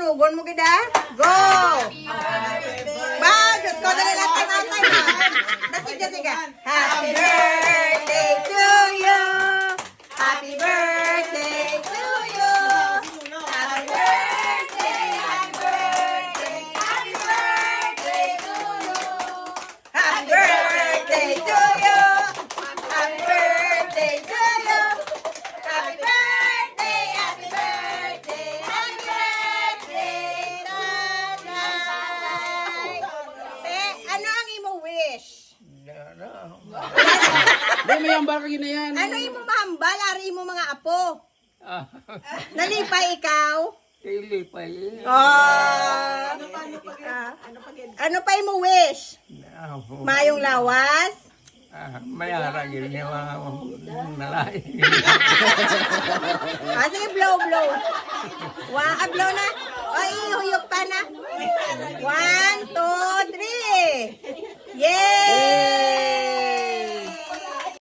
sunugon mo gida? Go! Ba, Diyos ko, dali lang tayo na. Nasiga, siga. Happy birthday to you. Happy birthday to you. Happy birthday, happy birthday, happy birthday to you. Happy birthday to you. Happy birthday to you. Happy birthday, happy birthday, happy birthday, Nanay. Ano ang imo wish? Di may ambal ka gina yan. Ano imo mahambal? Ari imo mga apo? Nalipay ikaw? Ilipay. Oh. Ano pa imo wish? Mayong lawas? Mayara gini niya mga nalay. Sige, blow. Blow na.